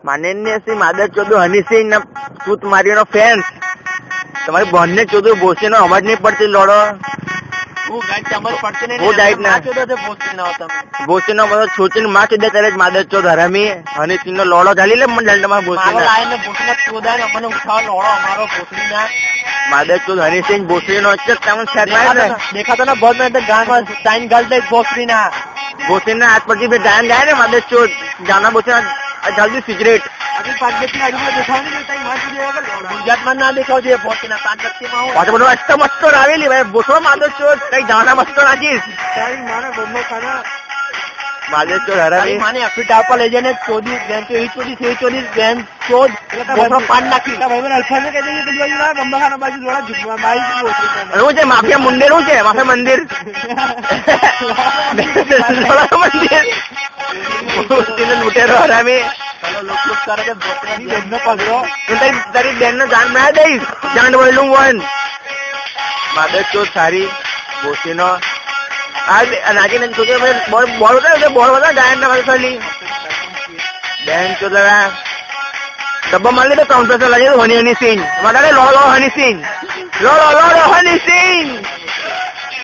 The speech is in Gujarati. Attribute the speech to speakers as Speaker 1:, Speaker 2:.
Speaker 1: માનનીય શ્રી માદર ચોદુ હનીસિંહ ના સૂત મારીનો ફેન્સ તમારી બહેન ને ચોદુ બોસી નો અવાજ નહીં પડતી લોડો બોસી નો બધો છોટી માં ચોદે ત્યારે માદર ચોદ હરામી હનીસિંહ નો લોડો ચાલી લે મને તમારા બોસી માદર ચોદ હનીસિંહ બોસરી નો દેખાતો ને બહુ ગામ में टाइम गाल दे बोसरी ना हाथ पर जान जाए ना मादर चोद जाना बोसे जल्दी सिगरेट ગુજરાતમાં ના દેખાવ જોઈએ મસ્ત મસ્ત આવેલી ભાઈ બોસો માદર ચોદ કઈ જાના મસ્ત નાખીશ માદર ચોદ હરાવી માને અફીટ આપવા લઈ જાય ને ચોદી બેન તો એવી ચોદી બેન ચોદ પાન નાખી શું છે માફિયા મુંડેર શું છે માફિયા મંદિર લૂટેરો હરામી તારી બેન નો જાન ના દઈશ જાન વળલું વન માદર ચોદ સારી બોસી નો નાખીને બોલ બધા ગાયન ના ખાલી બેન ચોદ ડબ્બા મારી તો 300 લાગે હની સિંહ વધારે લો હની સિંહ લો હની સિંહ